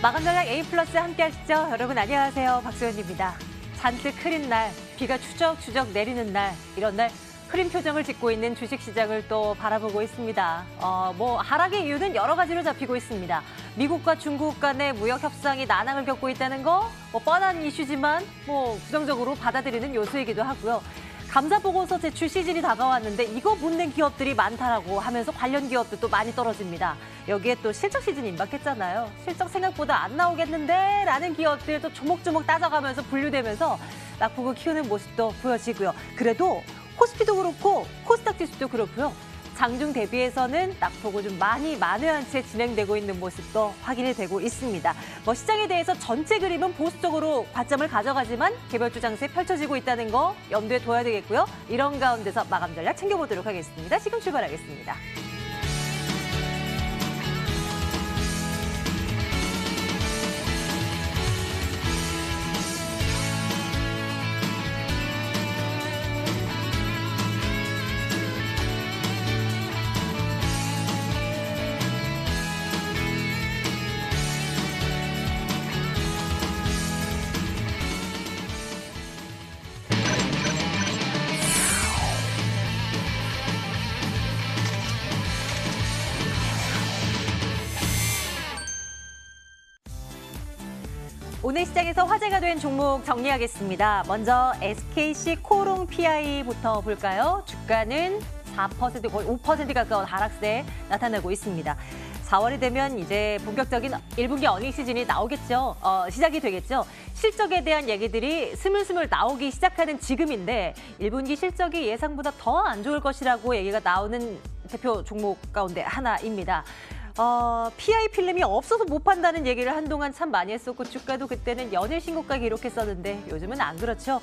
마감 전략 A 플러스 함께 하시죠. 여러분 안녕하세요. 박소연입니다. 잔뜩 흐린 날, 비가 추적추적 내리는 날, 이런 날 흐린 표정을 짓고 있는 주식시장을 또 바라보고 있습니다. 하락의 이유는 여러 가지로 잡히고 있습니다. 미국과 중국 간의 무역 협상이 난항을 겪고 있다는 거, 뻔한 이슈지만 부정적으로 받아들이는 요소이기도 하고요. 감사 보고서 제출 시즌이 다가왔는데 이거 못 낸 기업들이 많다라고 하면서 관련 기업도 또 많이 떨어집니다. 여기에 또 실적 시즌이 임박했잖아요. 실적 생각보다 안 나오겠는데 라는 기업들 또 조목조목 따져가면서 분류되면서 낙폭을 키우는 모습도 보여지고요. 그래도 코스피도 그렇고 코스닥 지수도 그렇고요. 장중 대비해서는 낙폭을 좀 많이 만회한 채 진행되고 있는 모습도 확인이 되고 있습니다. 시장에 대해서 전체 그림은 보수적으로 관점을 가져가지만 개별주 장세 펼쳐지고 있다는 거 염두에 둬야 되겠고요. 이런 가운데서 마감 전략 챙겨보도록 하겠습니다. 지금 출발하겠습니다. 오늘 시장에서 화제가 된 종목 정리하겠습니다. 먼저 SKC 코롱 PI부터 볼까요? 주가는 4%, 거의 5% 가까운 하락세 나타나고 있습니다. 4월이 되면 이제 본격적인 1분기 어닝 시즌이 나오겠죠. 시작이 되겠죠. 실적에 대한 얘기들이 스물스물 나오기 시작하는 지금인데 1분기 실적이 예상보다 더 안 좋을 것이라고 얘기가 나오는 대표 종목 가운데 하나입니다. PI 필름이 없어서 못 판다는 얘기를 한동안 참 많이 했었고 주가도 그때는 연일 신고가 기록했었는데 요즘은 안 그렇죠.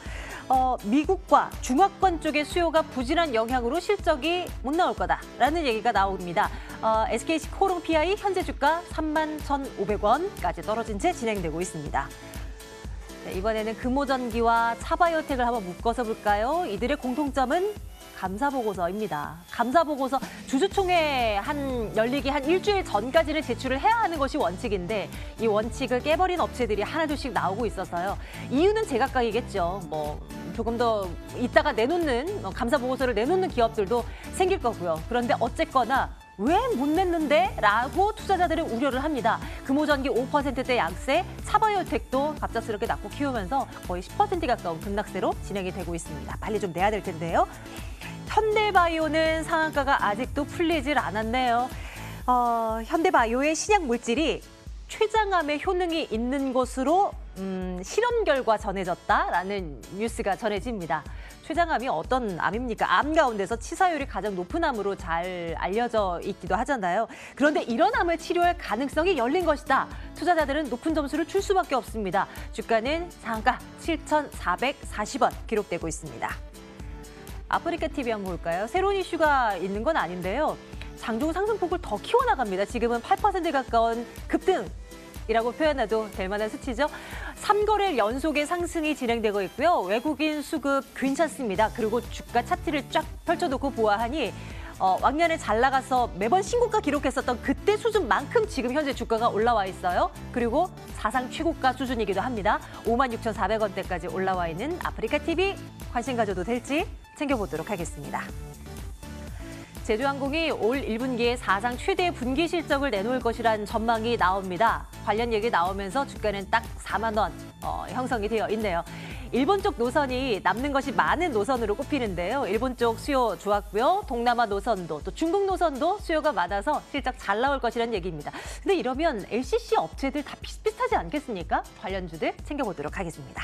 미국과 중화권 쪽의 수요가 부진한 영향으로 실적이 못 나올 거다라는 얘기가 나옵니다. SKC 코롱 PI 현재 주가 31,500원까지 떨어진 채 진행되고 있습니다. 네, 이번에는 금호전기와 차바이오텍을 한번 묶어서 볼까요? 이들의 공통점은 감사보고서입니다. 감사보고서 주주총회 열리기 한 일주일 전까지는 제출을 해야 하는 것이 원칙인데 이 원칙을 깨버린 업체들이 하나둘씩 나오고 있어서요. 이유는 제각각이겠죠. 조금 더 이따가 내놓는 감사보고서를 내놓는 기업들도 생길 거고요. 그런데 어쨌거나 왜 못 냈는데? 라고 투자자들은 우려를 합니다. 금호전기 5%대 약세, 차바이오텍도 갑작스럽게 낙폭 키우면서 거의 10% 가까운 급락세로 진행이 되고 있습니다. 빨리 좀 내야 될 텐데요. 현대바이오는 상한가가 아직도 풀리질 않았네요. 현대바이오의 신약 물질이 췌장암에 효능이 있는 것으로 실험 결과 전해졌다라는 뉴스가 전해집니다. 췌장암이 어떤 암입니까? 암 가운데서 치사율이 가장 높은 암으로 잘 알려져 있기도 하잖아요. 그런데 이런 암을 치료할 가능성이 열린 것이다. 투자자들은 높은 점수를 줄 수밖에 없습니다. 주가는 상한가 7,440원 기록되고 있습니다. 아프리카 TV 한번 볼까요? 새로운 이슈가 있는 건 아닌데요. 장중 상승폭을 더 키워나갑니다. 지금은 8% 가까운 급등이라고 표현해도 될 만한 수치죠. 3거래일 연속의 상승이 진행되고 있고요. 외국인 수급 괜찮습니다. 그리고 주가 차트를 쫙 펼쳐놓고 보아하니 왕년에 잘 나가서 매번 신고가 기록했었던 그때 수준만큼 지금 현재 주가가 올라와 있어요. 그리고 사상 최고가 수준이기도 합니다. 56,400원대까지 올라와 있는 아프리카 TV 관심 가져도 될지 챙겨보도록 하겠습니다. 제주항공이 올 1분기에 사상 최대 분기 실적을 내놓을 것이라는 전망이 나옵니다. 관련 얘기 나오면서 주가는 딱 4만 원 형성이 되어 있네요. 일본 쪽 노선이 남는 것이 많은 노선으로 꼽히는데요. 일본 쪽 수요 좋았고요. 동남아 노선도 또 중국 노선도 수요가 많아서 실적 잘 나올 것이라는 얘기입니다. 근데 이러면 LCC 업체들 다 비슷비슷하지 않겠습니까? 관련주들 챙겨보도록 하겠습니다.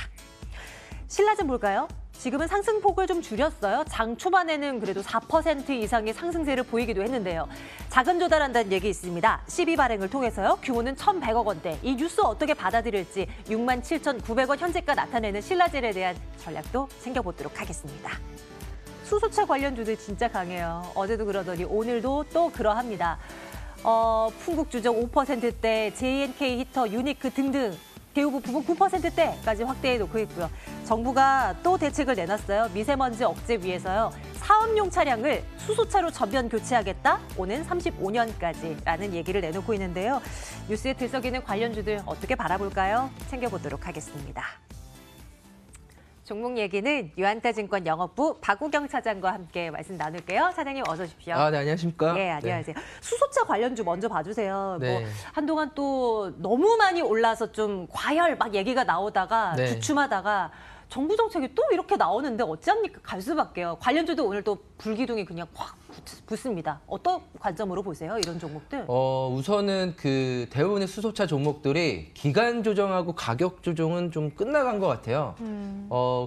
신라젠 볼까요? 지금은 상승폭을 좀 줄였어요. 장 초반에는 그래도 4% 이상의 상승세를 보이기도 했는데요. 자금 조달한다는 얘기 있습니다. CB 발행을 통해서요. 규모는 1,100억 원대. 이 뉴스 어떻게 받아들일지 67,900원 현재가 나타내는 신라젠에 대한 전략도 챙겨보도록 하겠습니다. 수소차 관련주들 진짜 강해요. 어제도 그러더니 오늘도 또 그러합니다. 풍국주정 5%대, JNK 히터, 유니크 등등 대우부품은 9%대까지 확대해 놓고 있고요. 정부가 또 대책을 내놨어요. 미세먼지 억제 위해서요. 사업용 차량을 수소차로 전면 교체하겠다. 오는 35년까지라는 얘기를 내놓고 있는데요. 뉴스에 들썩이는 관련주들 어떻게 바라볼까요? 챙겨보도록 하겠습니다. 종목 얘기는 유한타증권 영업부 박우경 차장과 함께 말씀 나눌게요. 차장님 어서 오십시오. 네, 안녕하십니까? 예, 안녕하세요. 네. 수소차 관련주 먼저 봐주세요. 네. 뭐 한동안 또 너무 많이 올라서 좀 과열 막 얘기가 나오다가 네. 주춤하다가 정부 정책이 또 이렇게 나오는데 어찌합니까? 갈 수밖에요. 관련주도 오늘 또 불기둥이 그냥 확 붙습니다. 어떤 관점으로 보세요? 이런 종목들? 우선은 그 대부분의 수소차 종목들이 기간 조정하고 가격 조정은 좀 끝나간 것 같아요.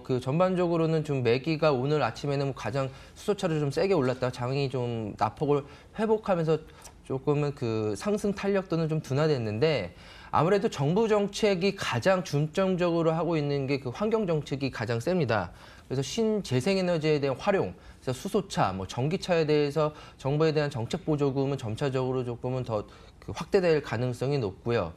그 전반적으로는 좀 매기가 오늘 아침에는 가장 수소차를 좀 세게 올랐다가 장이 좀 낙폭을 회복하면서 조금은 그 상승 탄력도는 좀 둔화됐는데 아무래도 정부 정책이 가장 중점적으로 하고 있는 게 그 환경 정책이 가장 셉니다. 그래서 신재생에너지에 대한 활용, 그래서 수소차, 뭐 전기차에 대해서 정부에 대한 정책 보조금은 점차적으로 조금은 더 확대될 가능성이 높고요.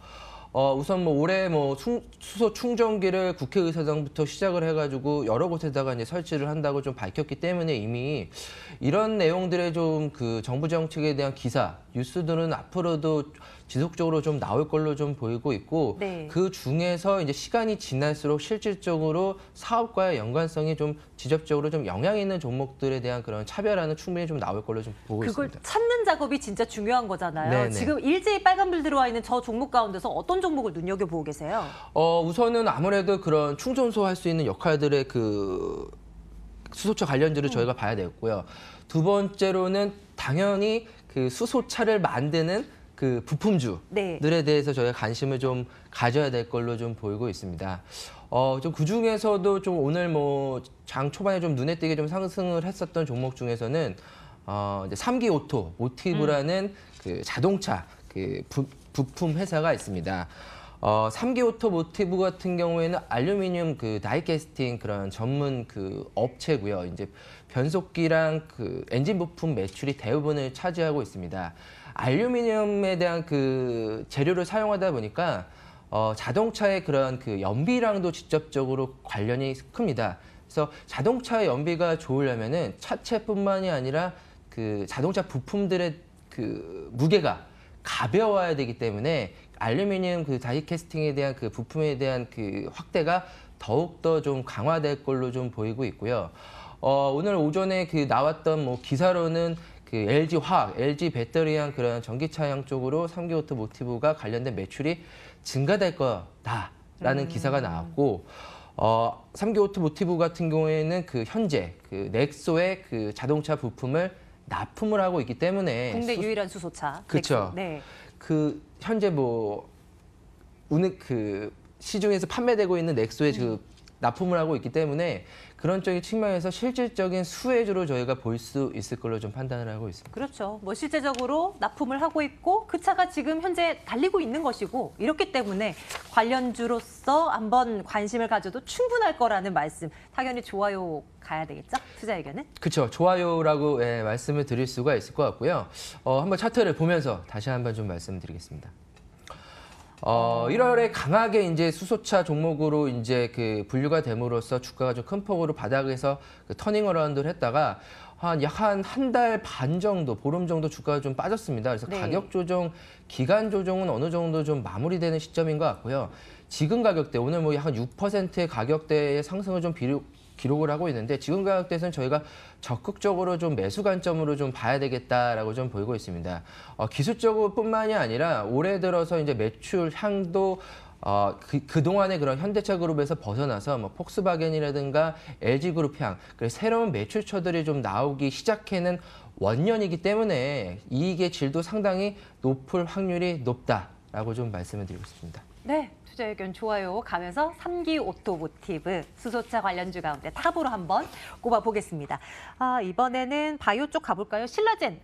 우선 뭐 올해 뭐 수소 충전기를 국회의사당부터 시작을 해가지고 여러 곳에다가 이제 설치를 한다고 좀 밝혔기 때문에 이미 이런 내용들의 좀 그 정부 정책에 대한 기사, 뉴스들은 앞으로도 지속적으로 좀 나올 걸로 좀 보이고 있고 네. 그 중에서 이제 시간이 지날수록 실질적으로 사업과의 연관성이 좀 직접적으로 좀 영향이 있는 종목들에 대한 그런 차별화는 충분히 좀 나올 걸로 좀 보고 그걸 있습니다. 찾는 작업이 진짜 중요한 거잖아요. 네네. 지금 일제히 빨간불 들어와 있는 저 종목 가운데서 어떤 종목을 눈여겨보고 계세요? 우선은 아무래도 그런 충전소 할 수 있는 역할들의 그 수소차 관련주를 저희가 봐야 되겠고요. 두 번째로는 당연히 그 수소차를 만드는 그 부품주들에 네. 대해서 저희가 관심을 좀 가져야 될 걸로 좀 보이고 있습니다. 좀 그중에서도 좀 오늘 뭐 장 초반에 좀 눈에 띄게 좀 상승을 했었던 종목 중에서는 이제 3기 오토 모티브라는 그 자동차 그 부품 회사가 있습니다. 3기 오토 모티브 같은 경우에는 알루미늄 그 다이캐스팅 그런 전문 그 업체고요. 이제 변속기랑 그 엔진 부품 매출이 대부분을 차지하고 있습니다. 알루미늄에 대한 그 재료를 사용하다 보니까 자동차의 그런 그 연비랑도 직접적으로 관련이 큽니다. 그래서 자동차의 연비가 좋으려면은 차체뿐만이 아니라 그 자동차 부품들의 그 무게가 가벼워야 되기 때문에 알루미늄 그 다이캐스팅에 대한 그 부품에 대한 그 확대가 더욱더 좀 강화될 걸로 좀 보이고 있고요. 오늘 오전에 그 나왔던 뭐 기사로는 그 LG 화학, LG 배터리형 그런 전기차량 쪽으로 3기 오토 모티브가 관련된 매출이 증가될 거다라는 기사가 나왔고, 3기 오토 모티브 같은 경우에는 그 현재 그 넥소의 그 자동차 부품을 납품을 하고 있기 때문에 국내 유일한 수소차. 그렇죠. 네. 그 현재 뭐 오늘 그 시중에서 판매되고 있는 넥소의 그 납품을 하고 있기 때문에 그런 쪽의 측면에서 실질적인 수혜주로 저희가 볼 수 있을 걸로 좀 판단을 하고 있습니다. 그렇죠. 뭐 실제적으로 납품을 하고 있고 그 차가 지금 현재 달리고 있는 것이고 이렇기 때문에 관련주로서 한번 관심을 가져도 충분할 거라는 말씀. 당연히 좋아요 가야 되겠죠? 투자 의견은? 그렇죠. 좋아요라고 말씀을 드릴 수가 있을 것 같고요. 한번 차트를 보면서 다시 한번 좀 말씀드리겠습니다. 1월에 강하게 이제 수소차 종목으로 이제 그 분류가 됨으로써 주가가 좀 큰 폭으로 바닥에서 그 터닝 어라운드를 했다가 약 한 달 반 정도, 보름 정도 주가가 좀 빠졌습니다. 그래서 네. 가격 조정, 기간 조정은 어느 정도 좀 마무리되는 시점인 것 같고요. 지금 가격대, 오늘 뭐 약 6%의 가격대의 상승을 좀 기록을 하고 있는데 지금 가격대에서는 저희가 적극적으로 좀 매수 관점으로 좀 봐야 되겠다라고 좀 보이고 있습니다. 기술적으로 뿐만이 아니라 올해 들어서 이제 매출 향도 그동안의 그런 현대차 그룹에서 벗어나서 뭐 폭스바겐이라든가 LG그룹 향, 그래서 새로운 매출처들이 좀 나오기 시작하는 원년이기 때문에 이익의 질도 상당히 높을 확률이 높다라고 좀 말씀을 드리고 싶습니다. 네. 투자 의견 좋아요 가면서 3기 오토모티브 수소차 관련주 가운데 탑으로 한번 꼽아보겠습니다. 이번에는 바이오 쪽 가볼까요? 신라젠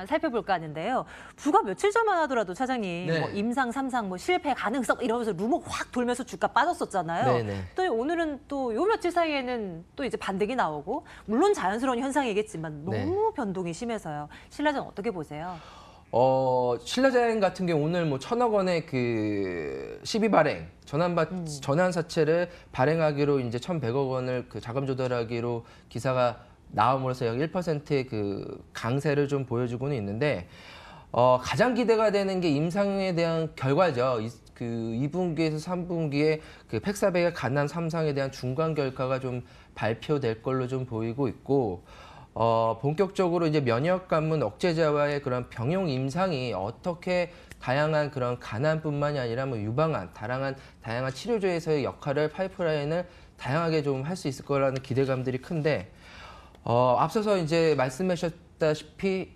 살펴볼까 하는데요. 불과 며칠 전만 하더라도 차장님 네. 뭐 임상, 삼상, 뭐 실패 가능성 이러면서 루머 확 돌면서 주가 빠졌었잖아요. 네네. 또 오늘은 또 요 며칠 사이에는 또 이제 반등이 나오고 물론 자연스러운 현상이겠지만 너무 네. 변동이 심해서요. 신라젠 어떻게 보세요? 신라젠 같은 경우 오늘 뭐 1,000억 원의 그 시비 발행, 전환 사채를 발행하기로 이제 1,100억 원을 그 자금 조달하기로 기사가 나옴으로써 약 1%의 그 강세를 좀 보여주고는 있는데 가장 기대가 되는 게 임상에 대한 결과죠. 그 2분기에서 3분기에 그 팩사백의 간암 3상에 대한 중간 결과가 좀 발표될 걸로 좀 보이고 있고 본격적으로 이제 면역 관문 억제제와의 그런 병용 임상이 어떻게 다양한 그런 간암뿐만이 아니라 뭐 유방암, 다양한 치료제에서의 역할을 파이프라인을 다양하게 좀 할 수 있을 거라는 기대감들이 큰데 앞서서 이제 말씀하셨다시피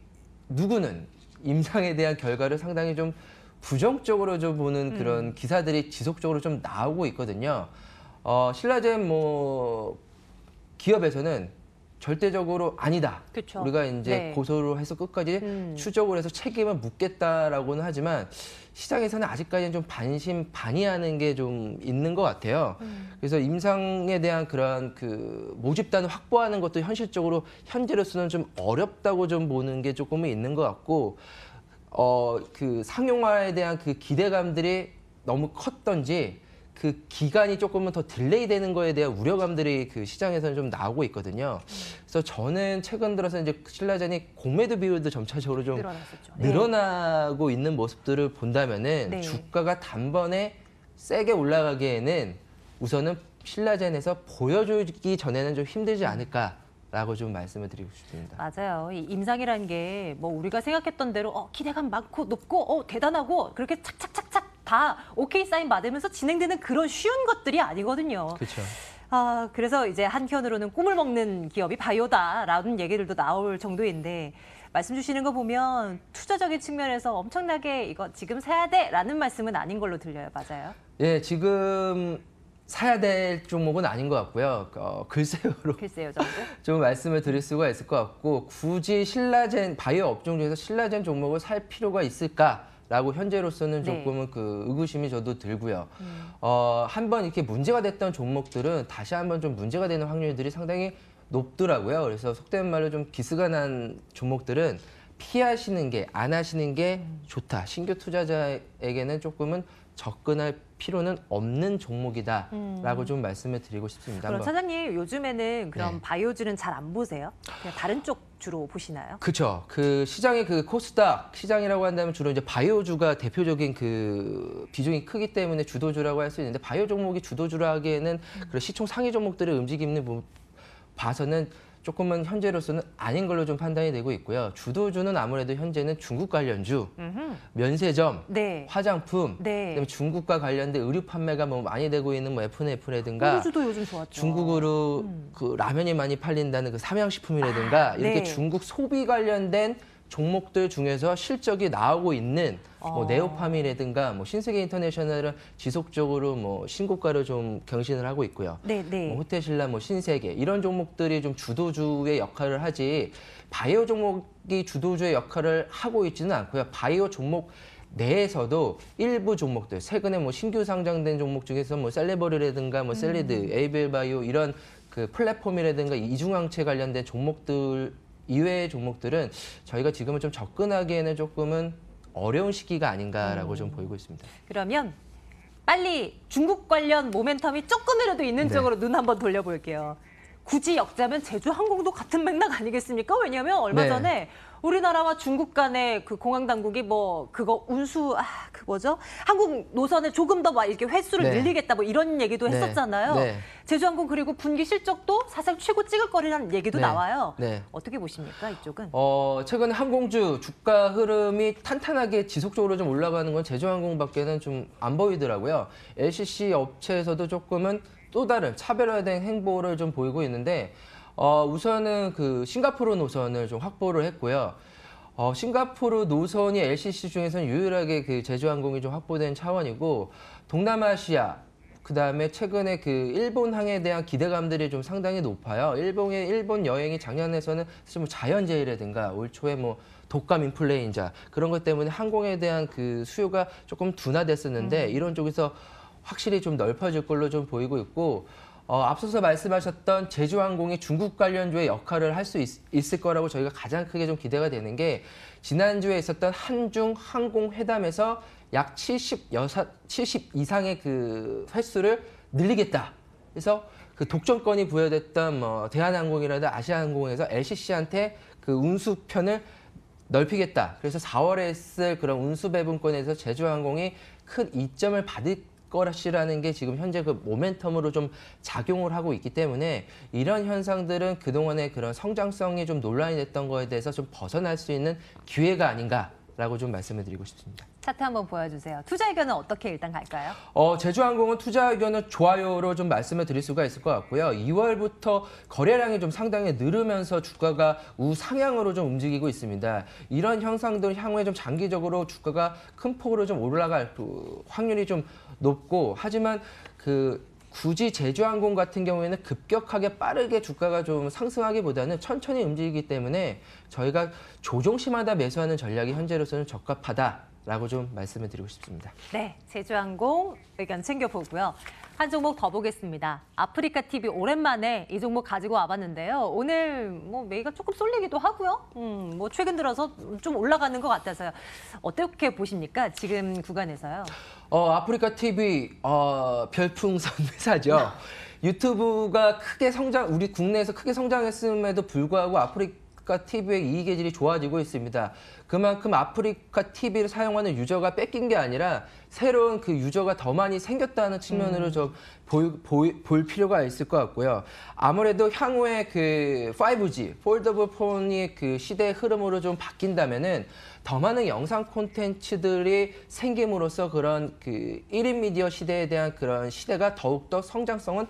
누구는 임상에 대한 결과를 상당히 좀 부정적으로 좀 보는 그런 기사들이 지속적으로 좀 나오고 있거든요. 신라젠 뭐 기업에서는 절대적으로 아니다. 그쵸. 우리가 이제 네. 고소를 해서 끝까지 추적을 해서 책임을 묻겠다라고는 하지만 시장에서는 아직까지는 좀 반신반의하는 게 좀 있는 것 같아요. 그래서 임상에 대한 그런 그 모집단을 확보하는 것도 현실적으로 현재로서는 좀 어렵다고 좀 보는 게 조금은 있는 것 같고 그 상용화에 대한 그 기대감들이 너무 컸던지 그 기간이 조금은 더 딜레이 되는 거에 대한 우려감들이 그 시장에서는 좀 나오고 있거든요. 그래서 저는 최근 들어서 이제 신라젠이 공매도 비율도 점차적으로 좀 늘어났었죠. 늘어나고 있는 모습들을 본다면은 네. 주가가 단번에 세게 올라가기에는 우선은 신라젠에서 보여주기 전에는 좀 힘들지 않을까라고 좀 말씀을 드리고 싶습니다. 맞아요. 이 임상이라는 게 뭐 우리가 생각했던 대로 기대감 많고 높고 대단하고 그렇게 착착착착 다 오케이 사인 받으면서 진행되는 그런 쉬운 것들이 아니거든요. 그렇죠. 그래서 이제 한편으로는 꿈을 먹는 기업이 바이오다라는 얘기들도 나올 정도인데 말씀 주시는 거 보면 투자적인 측면에서 엄청나게 이거 지금 사야 돼라는 말씀은 아닌 걸로 들려요. 맞아요? 예, 지금 사야 될 종목은 아닌 것 같고요. 글쎄요로 글쎄요 정도? 좀 말씀을 드릴 수가 있을 것 같고 굳이 신라젠 바이오 업종 중에서 신라젠 종목을 살 필요가 있을까라고 현재로서는 네. 조금은 그 의구심이 저도 들고요. 한번 이렇게 문제가 됐던 종목들은 다시 한번 좀 문제가 되는 확률들이 상당히 높더라고요. 그래서 속된 말로 좀 기스가 난 종목들은 피하시는 게, 안 하시는 게 좋다. 신규 투자자에게는 조금은 접근할 필요는 없는 종목이다라고 좀 말씀을 드리고 싶습니다. 그럼 한번. 사장님 요즘에는 그럼 네. 바이오주는 잘 안 보세요? 그냥 다른 쪽 주로 보시나요? 그렇죠. 그 시장의 그 코스닥 시장이라고 한다면 주로 이제 바이오주가 대표적인 그 비중이 크기 때문에 주도주라고 할 수 있는데 바이오 종목이 주도주라 하기에는 그런 시총 상위 종목들의 움직임을 봐서는 조금은 현재로서는 아닌 걸로 좀 판단이 되고 있고요. 주도주는 아무래도 현재는 중국 관련주, 면세점, 네. 화장품, 네. 그다음에 중국과 관련된 의류 판매가 뭐 많이 되고 있는 뭐 F&F라든가 호주도 요즘 좋았죠. 중국으로 그 라면이 많이 팔린다는 그 삼양식품이라든가 이렇게 네. 중국 소비 관련된 종목들 중에서 실적이 나오고 있는 뭐 네오팜이라든가 뭐 신세계 인터내셔널은 지속적으로 뭐 신고가를 좀 경신을 하고 있고요. 네, 네. 뭐 호텔신라, 뭐 신세계 이런 종목들이 좀 주도주의 역할을 하지 바이오 종목이 주도주의 역할을 하고 있지는 않고요. 바이오 종목 내에서도 일부 종목들 최근에 뭐 신규 상장된 종목 중에서 뭐 셀레버리라든가 뭐 셀리드, 에이벨바이오 이런 그 플랫폼이라든가 이중항체 관련된 종목들 이외의 종목들은 저희가 지금은 좀 접근하기에는 조금은 어려운 시기가 아닌가라고 좀 보이고 있습니다. 그러면 빨리 중국 관련 모멘텀이 조금이라도 있는 네. 쪽으로 눈 한번 돌려볼게요. 굳이 역자면 제주항공도 같은 맥락 아니겠습니까? 왜냐하면 얼마 네. 전에 우리나라와 중국 간의 그 공항 당국이 뭐 그거 운수 그 뭐죠? 한국 노선을 조금 더 막 이렇게 횟수를 네. 늘리겠다 뭐 이런 얘기도 네. 했었잖아요. 네. 제주항공 그리고 분기 실적도 사상 최고 찍을 거라는 얘기도 네. 나와요. 네. 어떻게 보십니까 이쪽은? 최근 항공주 주가 흐름이 탄탄하게 지속적으로 좀 올라가는 건 제주항공밖에는 좀 안 보이더라고요. LCC 업체에서도 조금은 또 다른 차별화된 행보를 좀 보이고 있는데 우선은 그 싱가포르 노선을 좀 확보를 했고요. 싱가포르 노선이 LCC 중에서는 유일하게 그 제주항공이 좀 확보된 차원이고 동남아시아 그다음에 최근에 그 일본항에 대한 기대감들이 좀 상당히 높아요. 일본 여행이 작년에서는 사실 뭐 자연재해라든가 올 초에 뭐 독감 인플루엔자 그런 것 때문에 항공에 대한 그 수요가 조금 둔화됐었는데 이런 쪽에서 확실히 좀 넓어질 걸로 좀 보이고 있고 앞서서 말씀하셨던 제주항공이 중국 관련주의 역할을 할 수 있을 거라고 저희가 가장 크게 좀 기대가 되는 게 지난주에 있었던 한중 항공회담에서 약 70 이상의 그 횟수를 늘리겠다. 그래서 그 독점권이 부여됐던 대한항공이라든지 아시아항공에서 LCC한테 그 운수편을 넓히겠다. 그래서 4월에 있을 그런 운수 배분권에서 제주항공이 큰 이점을 받을 것이라는 게 지금 현재 그 모멘텀으로 좀 작용을 하고 있기 때문에 이런 현상들은 그동안의 그런 성장성이 좀 논란이 됐던 거에 대해서 좀 벗어날 수 있는 기회가 아닌가라고 좀 말씀을 드리고 싶습니다. 차트 한번 보여주세요. 투자 의견은 어떻게 일단 갈까요? 제주항공은 투자 의견은 좋아요로 좀 말씀을 드릴 수가 있을 것 같고요. 2월부터 거래량이 좀 상당히 늘으면서 주가가 우상향으로 좀 움직이고 있습니다. 이런 현상들 향후에 좀 장기적으로 주가가 큰 폭으로 좀 올라갈 확률이 좀 높고, 하지만 굳이 제주항공 같은 경우에는 급격하게 빠르게 주가가 좀 상승하기보다는 천천히 움직이기 때문에 저희가 조종시마다 매수하는 전략이 현재로서는 적합하다라고 좀 말씀을 드리고 싶습니다. 네, 제주항공 의견 챙겨보고요. 한 종목 더 보겠습니다. 아프리카 TV 오랜만에 이 종목 가지고 와봤는데요. 오늘 매기가 조금 쏠리기도 하고요. 최근 들어서 좀 올라가는 것 같아서요. 어떻게 보십니까? 지금 구간에서요. 아프리카 TV 별풍선 회사죠. 유튜브가 크게 우리 국내에서 크게 성장했음에도 불구하고 아프리카 TV의 이익의 질이 좋아지고 있습니다. 그만큼 아프리카 TV를 사용하는 유저가 뺏긴 게 아니라 새로운 그 유저가 더 많이 생겼다는 측면으로 좀 볼 필요가 있을 것 같고요. 아무래도 향후에 그 5G, 폴더블 폰이 그 시대의 흐름으로 좀 바뀐다면은 더 많은 영상 콘텐츠들이 생김으로써 그런 그 1인 미디어 시대에 대한 그런 시대가 더욱더 성장성은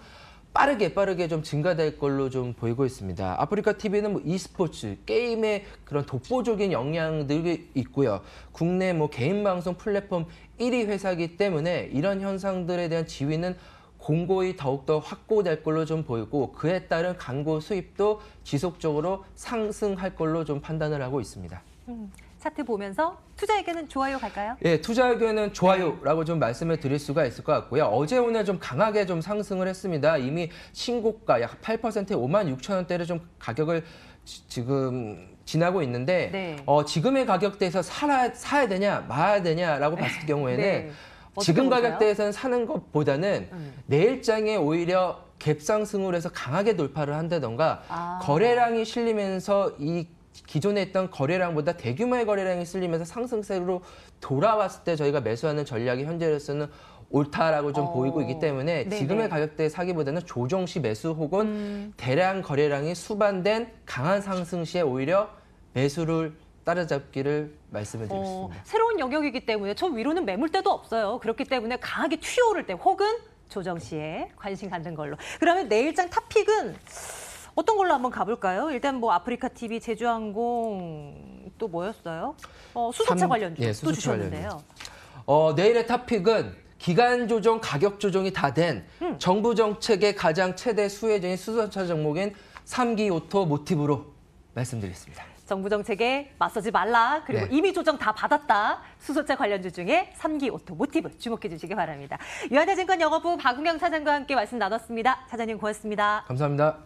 빠르게 좀 증가될 걸로 좀 보이고 있습니다. 아프리카 TV는 e스포츠, 게임의 그런 독보적인 역량들이 있고요. 국내 개인 방송 플랫폼 1위 회사이기 때문에 이런 현상들에 대한 지위는 공고히 더욱더 확고될 걸로 좀 보이고, 그에 따른 광고 수입도 지속적으로 상승할 걸로 좀 판단을 하고 있습니다. 차트 보면서 투자 의견은 좋아요 갈까요? 예, 투자 의견은 좋아요라고 좀 말씀을 드릴 수가 있을 것 같고요. 어제 오늘 좀 강하게 좀 상승을 했습니다. 이미 신고가 약 8%의 56,000원대를 좀 가격을 지금 지나고 있는데 네. 지금의 가격대에서 사야 되냐 마야 되냐라고 봤을 경우에는 네. 지금 보세요? 가격대에서는 사는 것보다는 내일장에 오히려 갭상승을 해서 강하게 돌파를 한다던가 거래량이 실리면서 이 기존에 있던 거래량보다 대규모의 거래량이 실리면서 상승세로 돌아왔을 때 저희가 매수하는 전략이 현재로서는 옳다라고 좀 보이고 있기 때문에 네네. 지금의 가격대에 사기보다는 조정 시 매수 혹은 대량 거래량이 수반된 강한 상승 시에 오히려 매수를 따라잡기를 말씀을 드리겠습니다. 새로운 영역이기 때문에 저 위로는 매물대도 없어요. 그렇기 때문에 강하게 튀어오를 때 혹은 조정 시에 관심 갖는 걸로. 그러면 내일장 탑픽은 어떤 걸로 한번 가볼까요? 일단 아프리카 TV, 제주항공 또 뭐였어요? 수소차 관련주 또 수소차 주셨는데요. 내일의 탑픽은 기간 조정, 가격 조정이 다 된 정부 정책의 가장 최대 수혜주인 수소차 종목인 3기 오토 모티브로 말씀드리겠습니다. 정부 정책에 맞서지 말라. 그리고 네. 이미 조정 다 받았다. 수소차 관련주 중에 3기 오토 모티브 주목해 주시기 바랍니다. 유한대증권 영업부 박은경 사장과 함께 말씀 나눴습니다. 사장님 고맙습니다. 감사합니다.